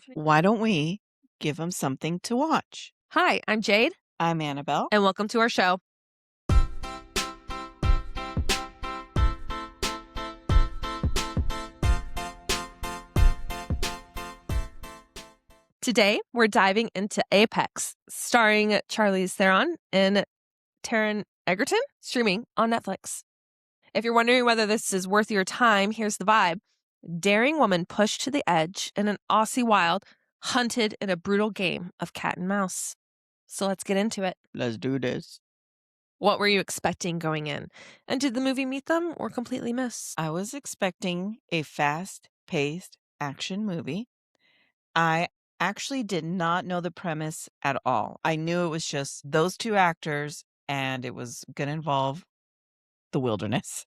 Why don't we give them something to watch? Hi, I'm Jade. I'm Annabelle. And welcome to our show. Today, we're diving into Apex, starring Charlize Theron and Taron Egerton, streaming on Netflix. If you're wondering whether this is worth your time, here's the vibe. Daring woman pushed to the edge in an Aussie wild, hunted in a brutal game of cat and mouse. So let's get into it. Let's do this. What were you expecting going in? And did the movie meet them or completely miss? I was expecting a fast-paced action movie. I actually did not know the premise at all. I knew it was just those two actors and it was going to involve the wilderness.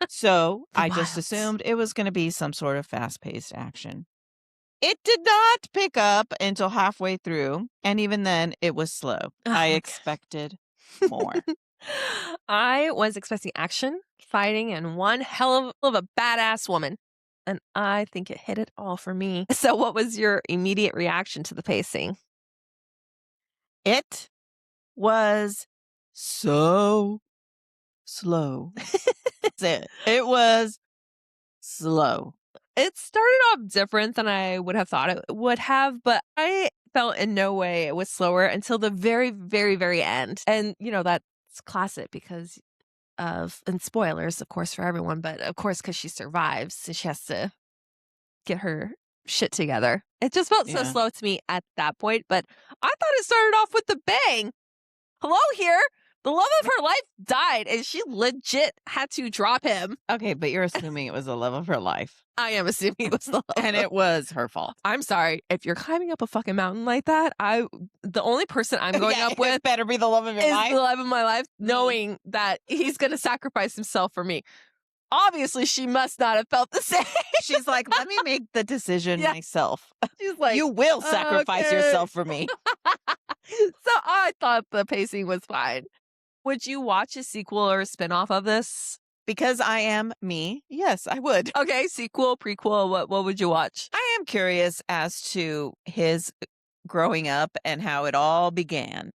So I just assumed it was going to be some sort of fast-paced action. It did not pick up until halfway through, and even then, it was slow. I expected more. I was expecting action, fighting, and one hell of a badass woman. And I think it hit it all for me. So what was your immediate reaction to the pacing? It was so slow. It was slow. It started off different than I would have thought it would have, but I felt in no way it was slower until the very, very, very end. And, you know, that's classic because of, and spoilers, of course, for everyone, but of course, because she survives, so she has to get her shit together. It just felt so slow to me at that point, but I thought it started off with the bang. Hello here. The love of her life died, and she legit had to drop him. Okay, but you're assuming it was the love of her life. I am assuming it was the love. And it was her fault. I'm sorry. If you're climbing up a fucking mountain like that, the only person I'm going up with better be the love of your life. Is the love of my life, knowing that he's going to sacrifice himself for me. Obviously, she must not have felt the same. She's like, let me make the decision myself. She's like, you will sacrifice yourself for me. So I thought the pacing was fine. Would you watch a sequel or a spinoff of this? Because I am me, yes, I would. Okay, sequel, prequel, what would you watch? I am curious as to his growing up and how it all began.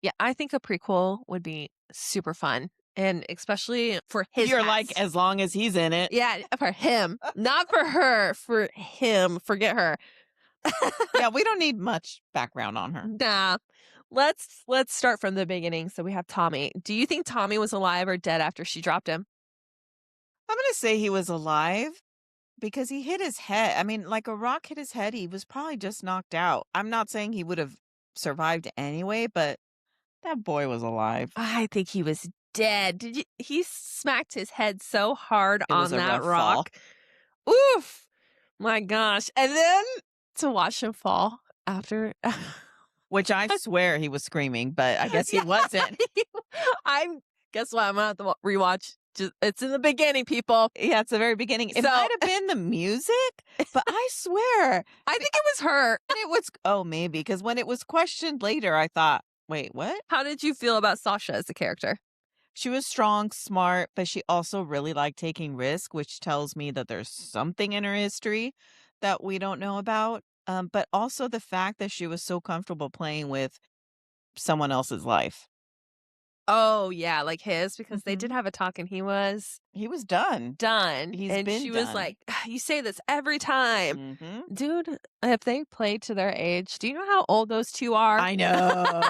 Yeah, I think a prequel would be super fun. And especially for his You're like, as long as he's in it. Yeah, for him. Not for her. For him. Forget her. Yeah, we don't need much background on her. Nah. Let's start from the beginning. So we have Tommy. Do you think Tommy was alive or dead after she dropped him? I'm going to say he was alive because he hit his head. I mean, like a rock hit his head. He was probably just knocked out. I'm not saying he would have survived anyway, but that boy was alive. I think he was dead. He smacked his head so hard on that rock. Fall. Oof. My gosh. And then to watch him fall after... Which I swear he was screaming, but I guess he wasn't. Guess what? I'm going to have to rewatch. It's in the beginning, people. Yeah, it's the very beginning. It might have been the music, but I swear. I think it was her. And it was, maybe. Because when it was questioned later, I thought, wait, what? How did you feel about Sasha as a character? She was strong, smart, but she also really liked taking risks, which tells me that there's something in her history that we don't know about. But also the fact that she was so comfortable playing with someone else's life. Oh, yeah, like his, because they did have a talk and he was done. She was like, you say this every time. Dude, if they played to their age, do you know how old those two are? I know.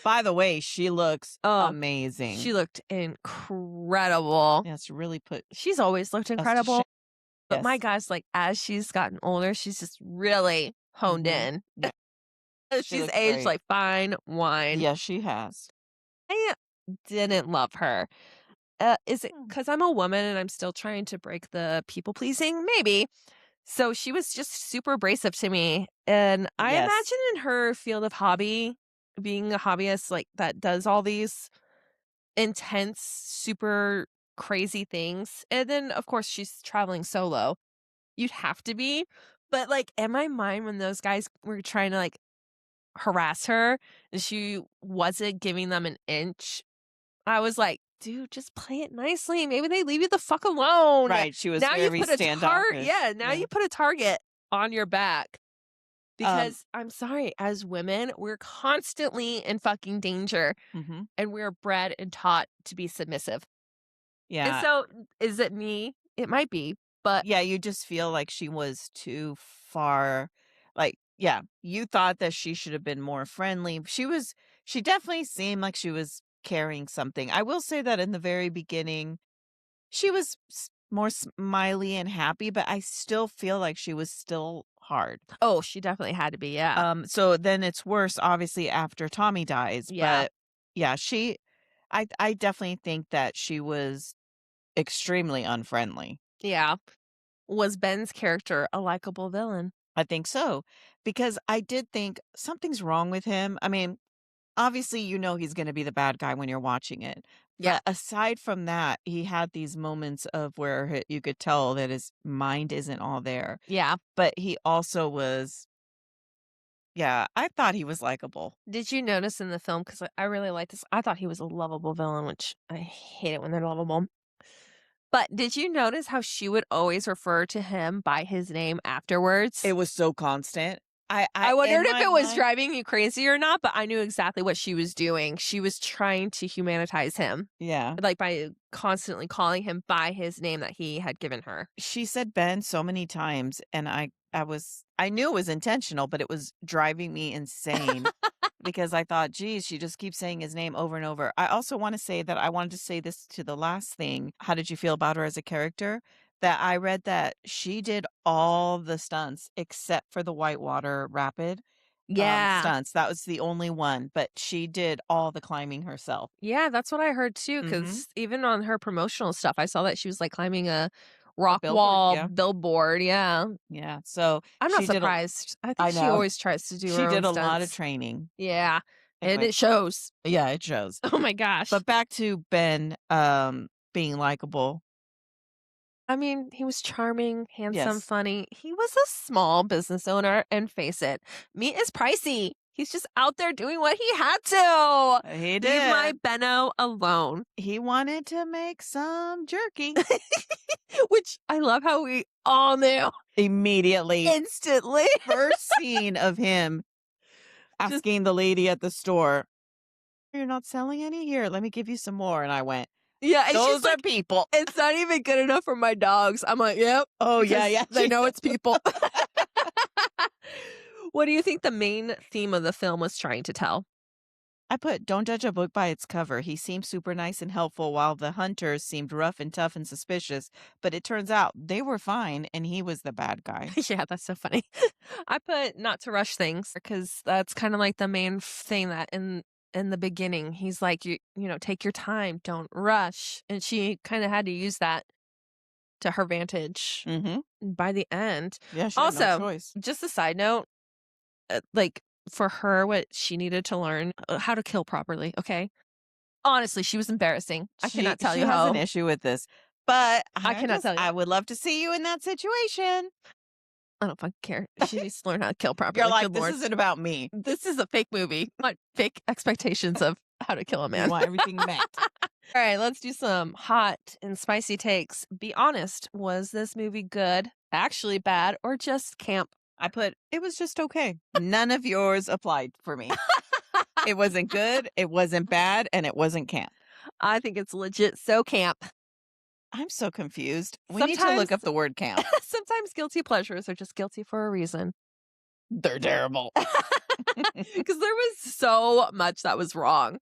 By the way, she looks amazing. She looked incredible. Yes, really she's always looked incredible. But my gosh, like as she's gotten older, she's just really honed in. Yeah. She's aged great. Like fine wine. Yes, she has. I didn't love her. Is it because I'm a woman and I'm still trying to break the people pleasing? Maybe. So she was just super abrasive to me. And I imagine in her field of hobby, being a hobbyist like that does all these intense, super crazy things. And then, of course, she's traveling solo. You'd have to be. But, like, in my mind, when those guys were trying to, like, harass her and she wasn't giving them an inch, I was like, dude, just play it nicely. Maybe they leave you the fuck alone. Right. She was very standoffish. Now you put a target on your back. Um, Because I'm sorry, as women, we're constantly in fucking danger mhm. and we're bred and taught to be submissive. And Yeah. so, is it me? It might be, but Yeah, you just feel like she was too far like, yeah, you thought that she should have been more friendly. She definitely seemed like she was carrying something. I will say that in the very beginning, she was more smiley and happy, but I still feel like she was still hard. oh, she definitely had to be, yeah. So then it's worse, obviously, after Tommy dies. Yeah, But yeah, I definitely think that she was extremely unfriendly. yeah. Was Ben's character a likable villain? I think so, because I did think something's wrong with him. I mean, obviously, he's going to be the bad guy when you're watching it. Yeah, But aside from that, he had these moments of where you could tell that his mind isn't all there. yeah. But he also was, yeah, I thought he was likable. Did you notice in the film, 'cause I really like this, I thought he was a lovable villain, which I hate it when they're lovable. But did you notice how she would always refer to him by his name It afterwards? was so constant. I In wondered if my it was mind, driving you crazy or not, but I knew exactly what she was doing. She was trying to humanize him, yeah. like, by constantly calling him by his name that he had given her. She said Ben so many times, and I knew it was intentional, but it was driving me insane because I thought, geez, she just keeps saying his name over and over. I also want to say that I wanted to say this to the last thing. How did you feel about her as a character? That I read that she did all the stunts except for the whitewater rapid Yeah. stunts. That was the only one, but she did all the climbing herself. Yeah, that's what I heard too. Hmm. Because even on her promotional stuff, I saw that she was, like, climbing a A rock billboard, wall yeah. billboard, yeah. Yeah. So I'm not she did a, surprised. I think I she know. always tries to do She her own did a lot of stunts. training. Yeah, and Anyway, it shows. yeah, it shows. Oh my gosh. But back to Ben, being likable. I mean, he was charming, handsome, Yes, funny. He was a small business owner, and face it, meat is pricey. He's just out there doing what he had to. he Leave my did. Benno alone. He wanted to make some jerky. Which I love how we all knew Immediately, instantly. first scene of him Just asking the lady at the store, "You're not selling any? Here, let me give you some more." And I went, yeah, and she's "Those are like, people." "It's not even good enough for my dogs." I'm like, "Yep," Oh, yeah, because yeah. they know it's people. What do you think the main theme of the film was trying to tell? I put, "Don't judge a book by its cover. He seemed super nice and helpful while the hunters seemed rough and tough and suspicious, but it turns out they were fine and he was the bad guy." Yeah, that's so funny. I put not to rush things because that's kind of like the main thing that in the beginning he's like you know take your time, don't rush, and she kind of had to use that to her vantage Mhm. by the end. Yeah, she had no Also, choice. just a side note, like for her, what she needed to learn how to kill properly. Okay, honestly, she was embarrassing. I She cannot tell she you has an how. issue with this, but I cannot tell you. I would love to see you in that situation. I don't fucking care. She needs to learn how to kill You're properly. like, Good "This lord. isn't about me." This is a fake movie, not fake expectations of how to kill a You man. want everything met. All right, let's do some hot and spicy takes. Be honest, was this movie good, actually bad, or just camp? I put, "It was just okay." None of yours applied for me. It wasn't good, it wasn't bad, and it wasn't camp. I think it's legit so camp. I'm so confused. We need to Sometimes look up the word camp. sometimes guilty pleasures are just guilty for a reason. They're terrible. Because there was so much that was wrong.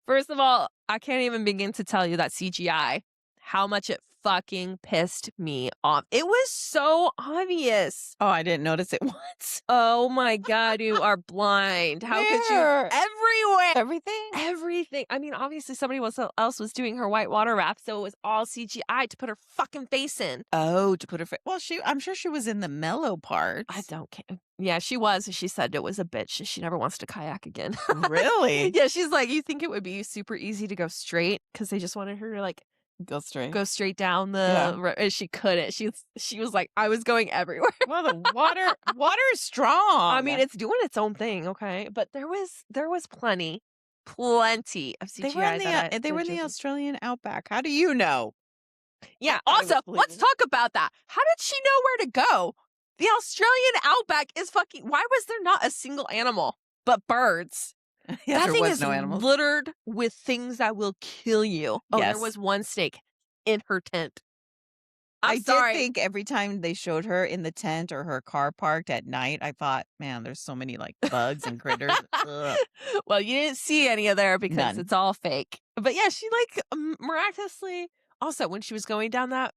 First of all, I can't even begin to tell you that CGI, how much it fucking pissed me off. It was so obvious. Oh, I didn't notice it once. Oh my God, you are blind. How could you? Where? Everywhere. Everything? Everything. I mean, obviously somebody else was doing her whitewater raft, so it was all CGI to put her fucking face in. Oh, to put her well, I'm sure she was in the mellow I parts. don't care. Yeah, she was. And she said it was a bitch. And she never wants to kayak again. Really? Yeah, she's like, you think it would be super easy to go straight because they just wanted her to like Go straight. go straight down Yeah. and she couldn't. She was like, I was going everywhere. Well, the water is strong. I mean, it's doing its own thing, okay? But there was plenty of They were in CGI that I they were in the legit. Australian outback. How do you know? Yeah. I thought it Also, was let's believable. talk about that. How did she know where to go? The Australian outback is fucking. Why was there not a single animal but birds? Yeah, That there thing was is no animals. littered with things that will kill you. Oh, there Yes. was one snake in her tent. I'm I sorry. did think every time they showed her in the tent or her car parked at night, I thought, man, there's so many like bugs and critters. Ugh. Well, you didn't see any of there because None. it's all fake. But yeah, she like miraculously. Also, when she was going down that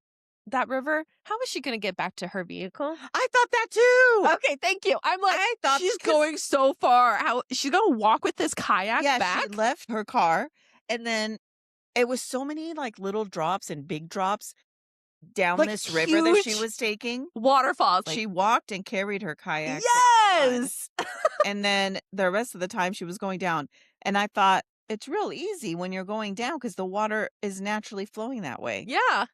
river, how was she going to get back to her vehicle? I thought that too. Okay, thank you. I'm like, I thought she's 'cause- going so far. How she's going to walk with this kayak Yeah, back? she left her car, and then it was so many like little drops and big drops down Like, this river that she huge was taking. Waterfalls. Like, She walked and carried her kayak down, yes. and then the rest of the time she was going down. And I thought it's real easy when you're going down because the water is naturally flowing that way. Yeah.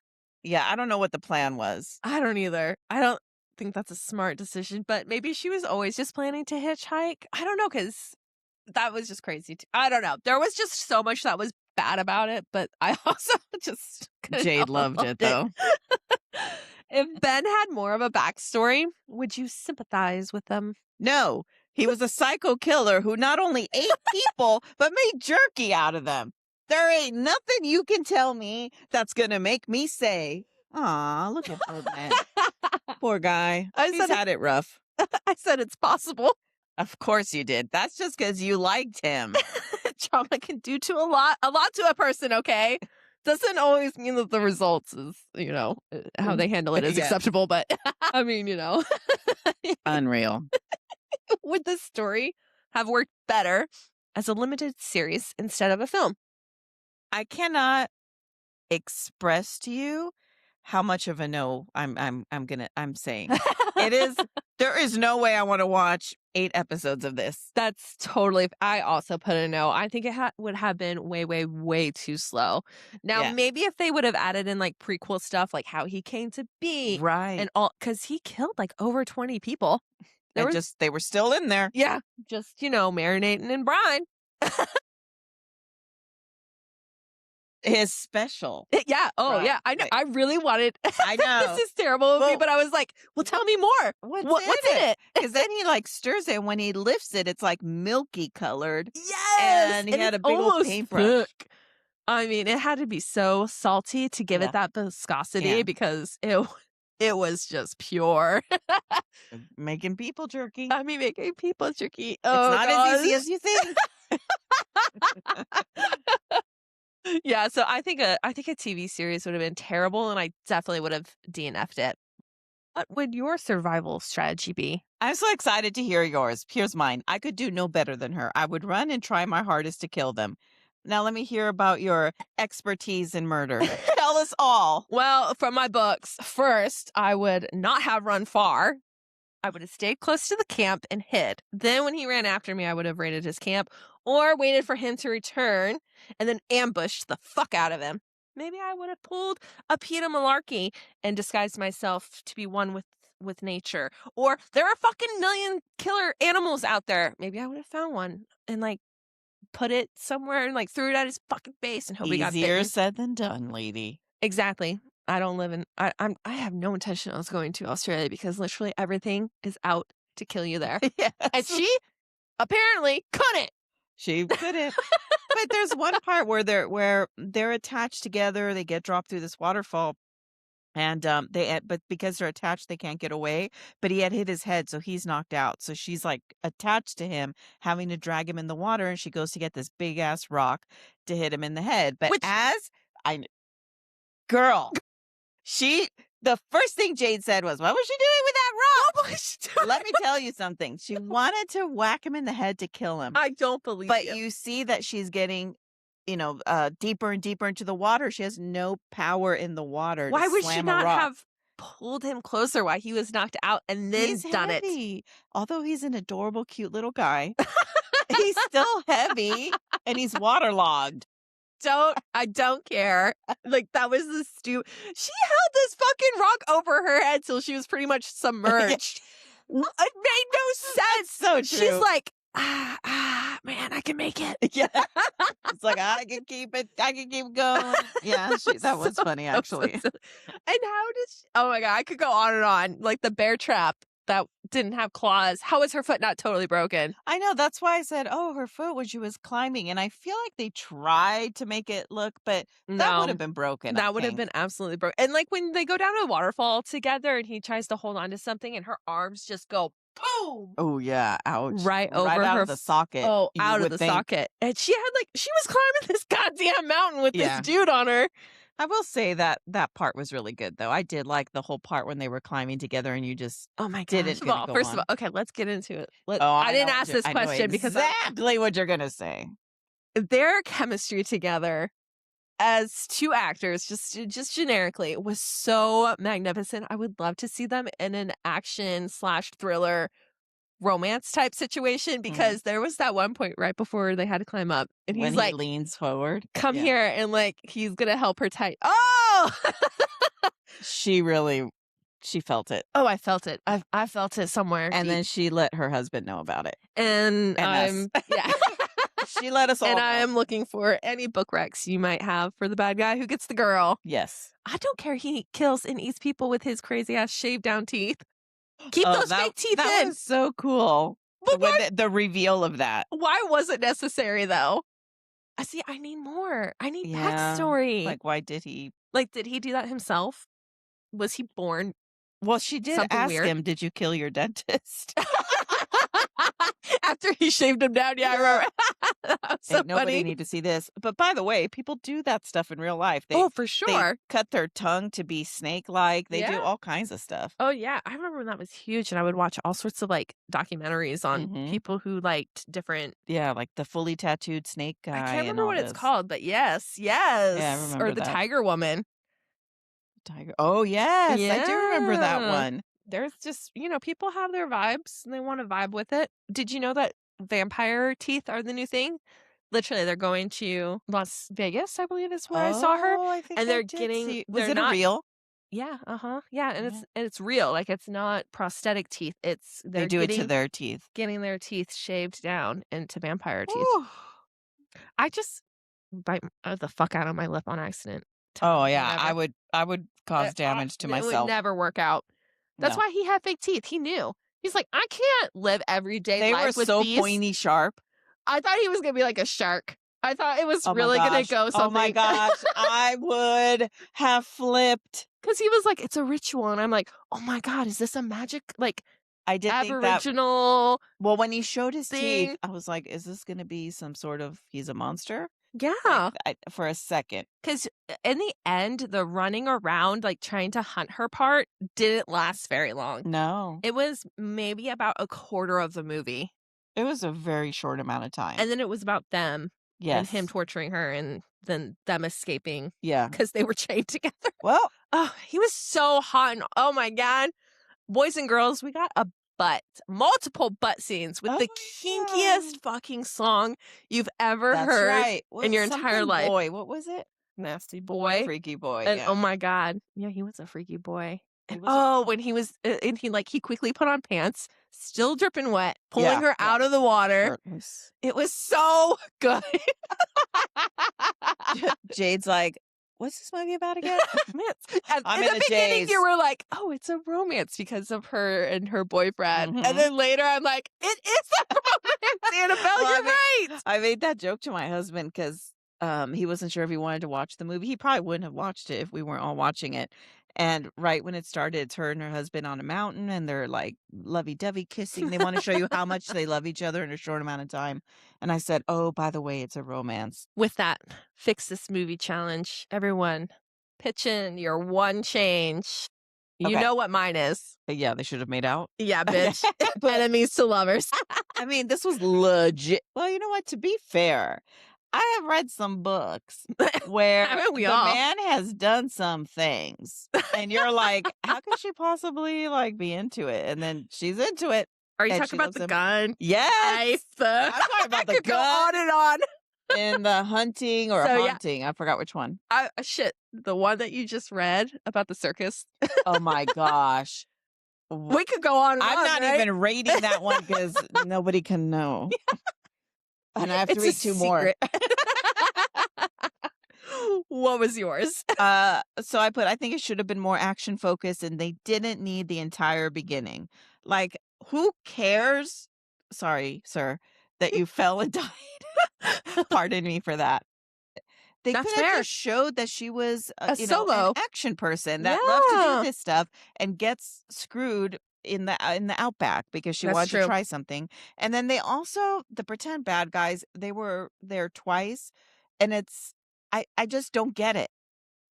Yeah, I don't know what the plan was. I don't either. I don't think that's a smart decision, but maybe she was always just planning to hitchhike. I don't know, because that was just crazy. I don't know. There was just so much that was bad about it, but I also just Jade loved it though. If Ben had more of a backstory, would you sympathize with them? No, he was a psycho killer who not only ate people, but made jerky out of them. There ain't nothing you can tell me that's going to make me say, aw, look at poor man. Poor guy. He's had it rough. I said it's possible. Of course you did. That's just because you liked him. Trauma can do to a lot to a person, okay? Doesn't always mean that the results is, how they handle it is Yeah. acceptable, but I mean, Unreal. would this story have worked better as a limited series instead of a film? I cannot express to you how much of a no I'm saying. There is no way I want to watch 8 episodes of this. That's totally. I also put a no. I think it would have been way, way, way too slow. Now, Yeah. maybe if they would have added in like prequel stuff, like how he came to be, Right. and all, because he killed like over 20 people. They were still in there. Yeah, just marinating in brine. His special. Yeah. Oh, Right. yeah. I know. Right. I really wanted. I know. This is terrible of me, Well- but I was like, well, tell me more. What's in it? Because then he like stirs it. When he lifts it, it's like milky colored. Yes. And he had it's a big old almost paintbrush. thick. I mean, it had to be so salty to give Yeah. it that viscosity Yeah. because it was just pure. Making people jerky. I mean, making people jerky. It's Oh, not as easy gosh. as you think. Yeah, so I think a TV series would have been terrible, and I definitely would have DNF'd it. What would your survival strategy be? I'm so excited to hear yours. Here's mine. I could do no better than her. I would run and try my hardest to kill them. Now let me hear about your expertise in murder. Tell us all. Well, from my books, first, I would not have run far. I would have stayed close to the camp and hid. Then when he ran after me, I would have raided his camp or waited for him to return and then ambushed the fuck out of him. Maybe I would have pulled a Peter Malarkey and disguised myself to be one with nature. Or there are fucking million killer animals out there. Maybe I would have found one and like put it somewhere and like threw it at his fucking face and hope he got Easier bitten. said than done, lady. Exactly. I don't live in. I have no intention of going to Australia because literally everything is out to kill you there. Yes. And she apparently couldn't. She couldn't. But there's one part where they're attached together. They get dropped through this waterfall, and but because they're attached, they can't get away. But he had hit his head, so he's knocked out. So she's like attached to him, having to drag him in the water, and she goes to get this big ass rock to hit him in the head. But girl, the first thing Jade said was, "What was she doing with that rock?" What was she doing? Let me tell you something. She wanted to whack him in the head to kill him. I don't believe But you. you see that she's getting, deeper and deeper into the water. She has no power in the water. Why to would she slam a not rock. have pulled him closer while he was knocked out and then He's done it? heavy. Although he's an adorable, cute little guy, he's still heavy and he's waterlogged. I don't care. Like that was the stupid. She held this fucking rock over her head till she was pretty much submerged. It made no sense. So She's true. like, man, I can make it. Yeah. It's like, I can keep it. I can keep going. Yeah, that was funny, actually. And how did she, oh my God, I could go on and on. Like the bear trap. that didn't have claws. How was her foot not totally broken? I know, that's why I said, "Oh, her foot when she was climbing," and I feel like they tried to make it look, but that would No. have been broken, I That would have think. been absolutely broken. And, like, when they go down a waterfall together and he tries to hold on to something and her arms just go boom Oh, yeah, ouch. right Right over out her of the socket, you out of would the think. socket. And she had, like she was climbing this goddamn mountain with this Yeah. dude on her. I will say that that part was really good, though. I did like the whole part when they were climbing together and you just Oh my gosh. didn't gonna go First of on. all, okay, let's get into it. Oh, I didn't ask this I know question because I exactly what you're gonna say. their chemistry together as two actors, just generically, was so magnificent. I would love to see them in an action/thriller romance type situation because there was that one point right before they had to climb up, and When he's he like, leans forward. "Come Yeah. here," and like he's gonna help her tie. Oh, She really she felt it. oh, I felt it. I felt it somewhere And deep, then she let her husband know about it. and And us. yeah. She let us all And know. I am looking for any book recs you might have for the bad guy who gets the girl. Yes. I don't care. He kills and eats people with his crazy ass shaved down teeth. Keep those that, fake teeth that in. was so cool. But When the reveal of that. why was it necessary though? I see. I need more. I need backstory. Like, why did he? Like, did he do that himself? Was he born Well, she did something ask weird? him, "Did you kill your dentist?" After he shaved him down? Yeah, I remember. That was so Ain't nobody funny. need to see this. But by the way, people do that stuff in real life. Oh, for They sure. cut their tongue to be snake-like. They do Yeah. all kinds of stuff. Oh, yeah. I remember when that was huge, and I would watch all sorts of like documentaries on Mhm. people who liked different. Yeah, like the fully tattooed snake guy I can't and remember all what it's this. called, but yes, yes. remember Or the that. Tiger Woman. Tiger. Oh, yes, I do remember that Yeah. one. There's just, people have their vibes and they want to vibe with it. Did you know that vampire teeth are the new thing? Literally, they're going to Las Vegas, I believe is where I saw her. Oh, I think And I they're did getting, see. Was they're it a not, real? yeah, uh-huh. Yeah, and Yeah. it's real. Like it's not prosthetic teeth. They They're do it to their teeth. getting their teeth shaved down into vampire teeth. Ooh. I just bite the fuck out of my lip on accident. Oh, yeah, Whenever. I would cause damage to It would myself. never work out. That's No. why he had fake teeth. He knew. He's like, I can't live everyday They were life with so these. pointy sharp. I thought he was gonna be like a shark. I thought it was Oh my really gonna gosh. go something. Oh my gosh. I would have flipped. Because he was like, it's a ritual, and I'm like, oh my god, is this a magic like I did think that. Aboriginal Well, when he showed his teeth, thing? I was like, is this going to be some sort of he's a monster? Yeah. For a second. Because in the end, the running around like trying to hunt her part didn't last very long. No. It was maybe about a quarter of the movie, It was a very short amount of time. and then it was about them. And Yes. him torturing her and then them escaping Yeah. because they were chained together. Well, Oh, he was so hot. And oh my God. Boys and girls, we got multiple butt scenes with Oh the my kinkiest fucking song you've ever that's heard right. in your entire Something life. Boy, what was it? Nasty boy. Freaky boy. And Yeah. oh my God. Yeah, he was a freaky boy. He And was when he was, and he quickly put on pants, still dripping wet, pulling Yeah, her yeah. out of the water. shirtless. It was so good. Jade's like, what's this movie about again? Romance. I'm in in the a beginning, daze. you were like, "Oh, it's a romance because of her and her boyfriend," Mhm. and then later, I'm like, "It is a romance, Annabelle. Well, You're right." I made that joke to my husband because he wasn't sure if he wanted to watch the movie. He probably wouldn't have watched it if we weren't all watching it. And right when it started, it's her and her husband on a mountain, and they're like lovey-dovey kissing. They want to show you how much they love each other in a short amount of time. And I said, "Oh, by the way, it's a romance." With that, fix this movie challenge. Everyone, pitch in your one change. You Okay. know what mine is. Yeah, they should have made out. Yeah, bitch. Enemies to lovers. I mean, this was legit. Well, you know what? To be fair, I have read some books where Haven't we the all? man has done some things, and you're like, how could she possibly like be into it? And then she's into it. Are you And talking she about loves the him. gun? Yes, Knife. I'm talking I about the could go on gun and on. and the hunting or So, yeah. haunting. I forgot which one. Shit, the one that you just read about the circus. Oh my gosh. We could go on and I'm on, not right? even rating that one because nobody can know. And I have to It's a read two more. secret. What was yours? So I think it should have been more action focused and they didn't need the entire beginning. Like, who cares? Sorry, sir, that you fell and died. Pardon me for that. They could That's have fair. just showed that she was, A an solo. action person that loved to do Yeah. this stuff and gets screwed in the outback because she That's wanted to true. try something. And then they also the pretend bad guys, they were there twice, and I just don't get it.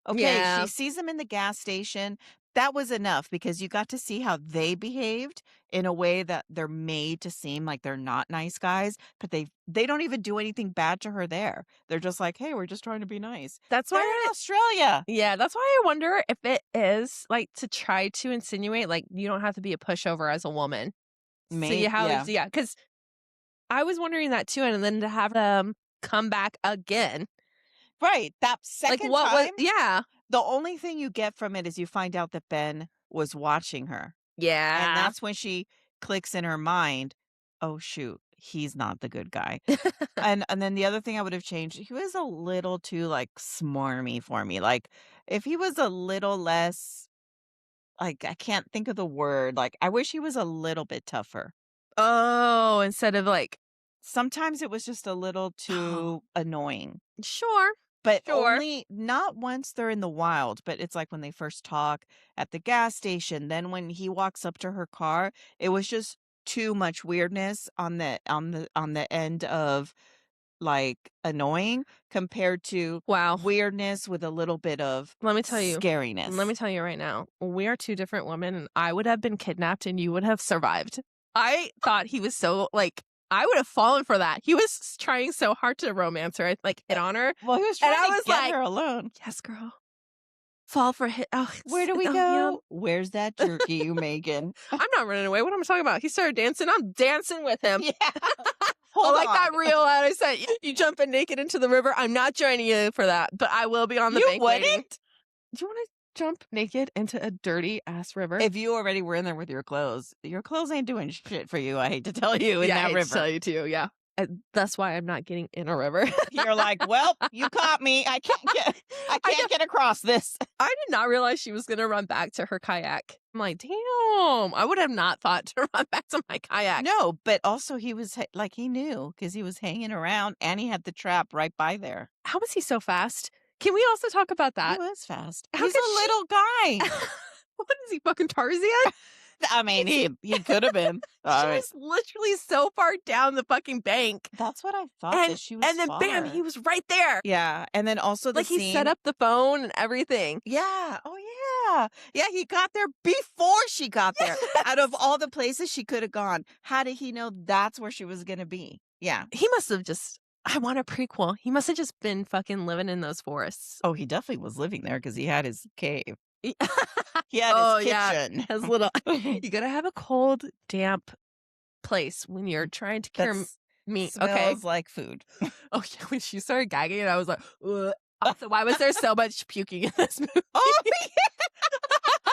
Okay, she Yeah. sees them in the gas station. That was enough because you got to see how they behaved in a way that they're made to seem like they're not nice guys, but they don't even do anything bad to her there. They're just like, "Hey, we're just trying to be nice." That's They're why in Australia. Yeah, that's why I wonder if it is, like, to try to insinuate, like, you don't have to be a pushover as a woman. So you Maybe, have yeah. yeah, because I was wondering that too, and then to have them come back again. Right, that Like, second what was time, yeah. the only thing you get from it is you find out that Ben was watching her. And Yeah. that's when she clicks in her mind, "Oh, shoot, he's not the good guy." And then the other thing I would have changed, he was a little too, like, smarmy for me. Like, if he was a little less, like, I can't think of the word, like, I wish he was a little bit tougher. Oh, instead of, like Sometimes it was just a little oh, too annoying, sure, but sure. only not once they're in the wild, but it's like when they first talk at the gas station, then when he walks up to her car, it was just too much weirdness on the end of, like, annoying compared to Wow. weirdness with a little bit of Let me tell you let scariness. me tell you right now, we are 2 different women, and I would have been kidnapped, and you would have survived. I thought he was so like, I would have fallen for that. He was trying so hard to romance her, like, hit on her, Well, he was and trying I to was get like, her alone. "Yes, girl. Fall for hit oh, "Where do we oh, yeah." go? Where's that jerky you making?" I'm not running away, what am I talking about? He started dancing, I'm dancing with him. Yeah. I Hold like on. that reel that I said, "You jumping naked into the river, I'm not joining you for that, but I will be on the You bank waiting." wouldn't? Do you wanna jump naked into a dirty ass river? If you already were in there with your clothes ain't doing shit for you, I hate to tell you, in Yeah, I that hate to river. tell you too, yeah. That's why I'm not getting in a river. You're like, "Well, you caught me. I I know can't get across this." I did not realize she was gonna run back to her kayak. I'm like, "Damn, I would have not thought to run back to my kayak." No, but also he was like, he knew because he was hanging around and he had the trap right by there. How was he so fast? Can we also talk about He that? was fast. How He's could a she little guy. What is he, fucking Tarzan? I mean, He's he could have been. She I mean, was literally so far down the fucking bank, that's what I thought, and that she was and then bam, far. he was right there. Yeah, and then also the Like, he set scene. up the phone and everything. Yeah, oh, yeah. Yeah, he got there before she got there. Out of all the places she could have gone, how did he know that's where she was gonna be? Yeah. He must have just I want a prequel. He must have just been fucking living in those forests. Oh, he definitely was living there because he had his cave. E He had his Oh, yeah. kitchen. His little you gotta have a cold, damp place when you're trying to cure That's meat, okay? smells like food. Oh, yeah, when she started gagging, I was like, "Ugh." Also, why was there so much puking in this movie? Oh,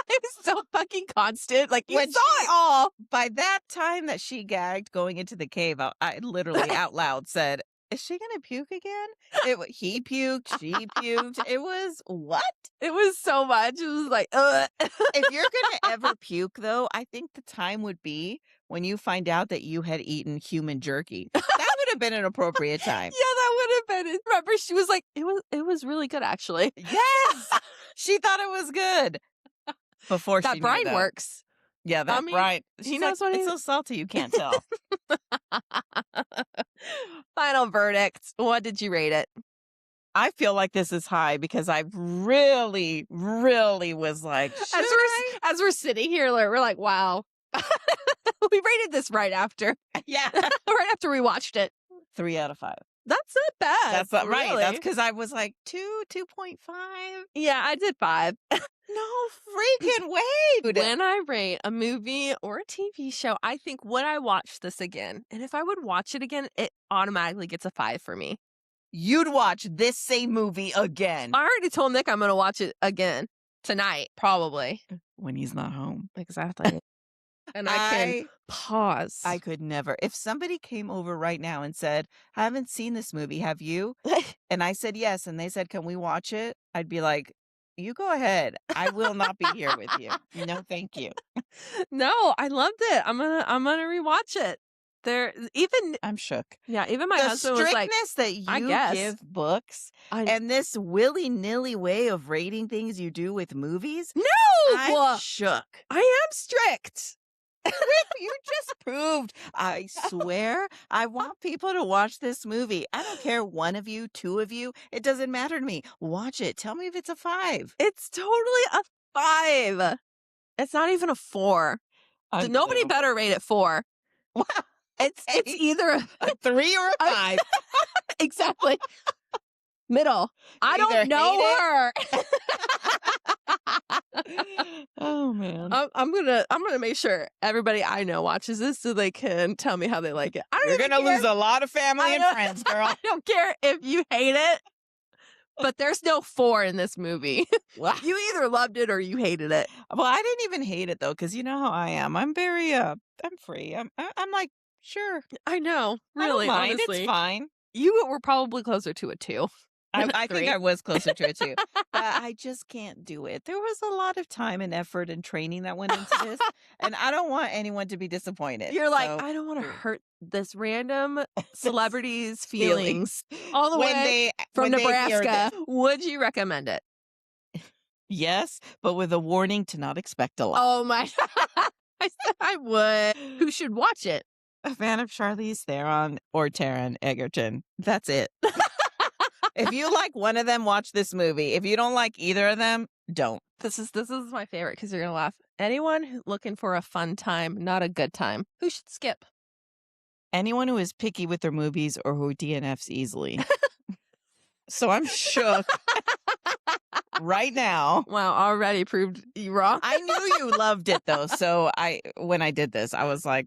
It was so fucking constant, like, you when saw she it all! by that time that she gagged going into the cave, I literally out loud said, "Is she gonna puke again?" He puked, she puked. It was what? It was so much, it was like, ugh. If you're gonna ever puke, though, I think the time would be when you find out that you had eaten human jerky. That would have been an appropriate Yeah, time. that would have been it. Remember, she was like, "It was really good, actually." Yes! She thought it was good before she That knew, brine though. works. Yeah, I that mean, brine. he She's like, knows what "It's he so salty you can't tell." Final verdict. What did you rate it? I feel like this is high because I really, really was like, "Should I?" As we're sitting here, we're like, "Wow." We rated this right after Yeah. right after we watched it. 3 out of 5. That's not bad. That's not right. Really. That's because I was like, 2, 2.5? Yeah, I did 5. No freaking way, dude. When I rate a movie or a TV show, I think, would I watch this again? And if I would watch it again, it automatically gets a 5 for me. You'd watch this same movie again. I already told Nick I'm gonna watch it again tonight, probably. When he's not home. Exactly. And I can pause. I could never. If somebody came over right now and said, "I haven't seen this movie, have you?" And I said, "Yes," and they said, "Can we watch it?" I'd be like, You go ahead. I will not be here with you. No, thank you. No, I loved it. I'm gonna rewatch it. There even I'm shook. yeah, even my The husband was like, strictness that "I you guess." give books I and this willy-nilly way of rating things you do with movies, I'm No! shook. I am strict. You just proved. I swear, I want people to watch this movie. I don't care, one of you, two of you, it doesn't matter to me. Watch it. Tell me if it's a 5. It's totally a 5. It's not even a 4. Nobody Unbelievable. better rate it 4. Wow. It's Okay. either A 3 or a 5. exactly. Middle. I Either don't know her. Oh, man. I'm gonna make sure everybody I know watches this so they can tell me how they like it. I don't You're even going to care. lose a lot of family and friends, girl. I don't care if you hate it, but there's no 4 in this movie. Wow. You either loved it or you hated it. Well, I didn't even hate it, though, because you know how I am. I'm very, I'm free. I'm like, sure. I know, I don't really, mind. honestly. It's fine. You were probably closer to a 2. I think 3. I was closer to it too, but I just can't do it. There was a lot of time and effort and training that went into this, and I don't want anyone to be disappointed. You're like, so- I don't want to hurt this random celebrity's feelings all the when way from when they hear Nebraska. this. Would you recommend it? Yes, but with a warning to not expect a lot. Oh my! I said I would. Who should watch it? A fan of Charlize Theron or Taron Egerton. That's it. If you like one of them, watch this movie. If you don't like either of them, don't. This is my favorite because you're gonna laugh. Anyone looking for a fun time, not a good time, who should skip? Anyone who is picky with their movies or who DNFs easily. So I'm shook right now. Wow, already proved you wrong. I knew you loved it though. So when I did this, I was like,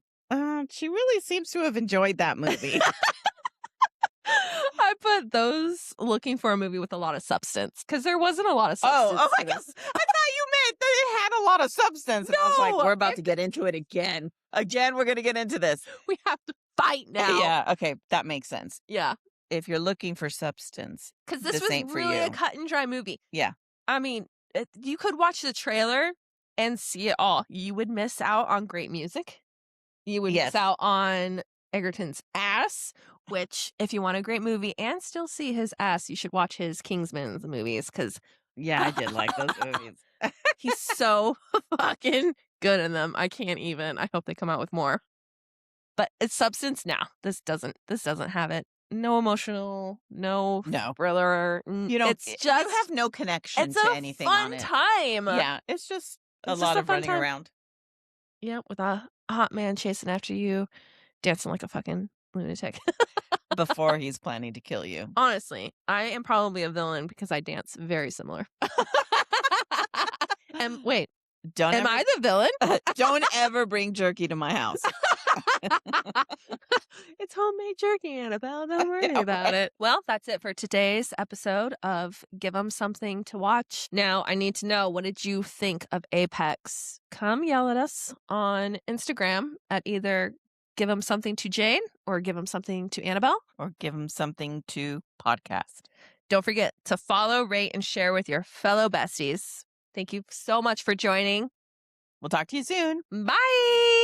she really seems to have enjoyed that movie. I put those looking for a movie with a lot of substance because there wasn't a lot of substance. Oh my to God. this. I thought you meant that it had a lot of substance. And I was like, No, we're about to get into it again. Again, we're going to get into this. We have to fight now. Yeah. Okay. That makes sense. Yeah. If you're looking for substance, Because this this was ain't for really a you. cut and dry movie. Yeah. I mean, you could watch the trailer and see it all. You would miss out on great music. You would Yes. miss out on Egerton's ass, which, if you want a great movie and still see his ass, you should watch his Kingsman's movies because Yeah, I did like those movies. he's so fucking good in them. I can't even. I hope they come out with more. But it's substance now. This doesn't have it. No emotional, no No. thriller. You know, it's you just have no connection it's to a anything fun on it. time. Yeah, it's just a It's lot just a of fun running time. around. Yeah, with a hot man chasing after you, dancing like a fucking lunatic. Before he's planning to kill you. Honestly, I am probably a villain because I dance very similar. And wait, Don't am ever, I the villain? don't ever bring jerky to my house. It's homemade jerky, Annabelle. Don't worry Yeah, about it. Well, that's it for today's episode of Give 'em Something to Watch. Now, I need to know, what did you think of Apex? Come yell at us on Instagram at either Give 'em Something to Jane or Give 'em Something to Annabelle. Or give him something to podcast. Don't forget to follow, rate, and share with your fellow besties. Thank you so much for joining. We'll talk to you soon. Bye.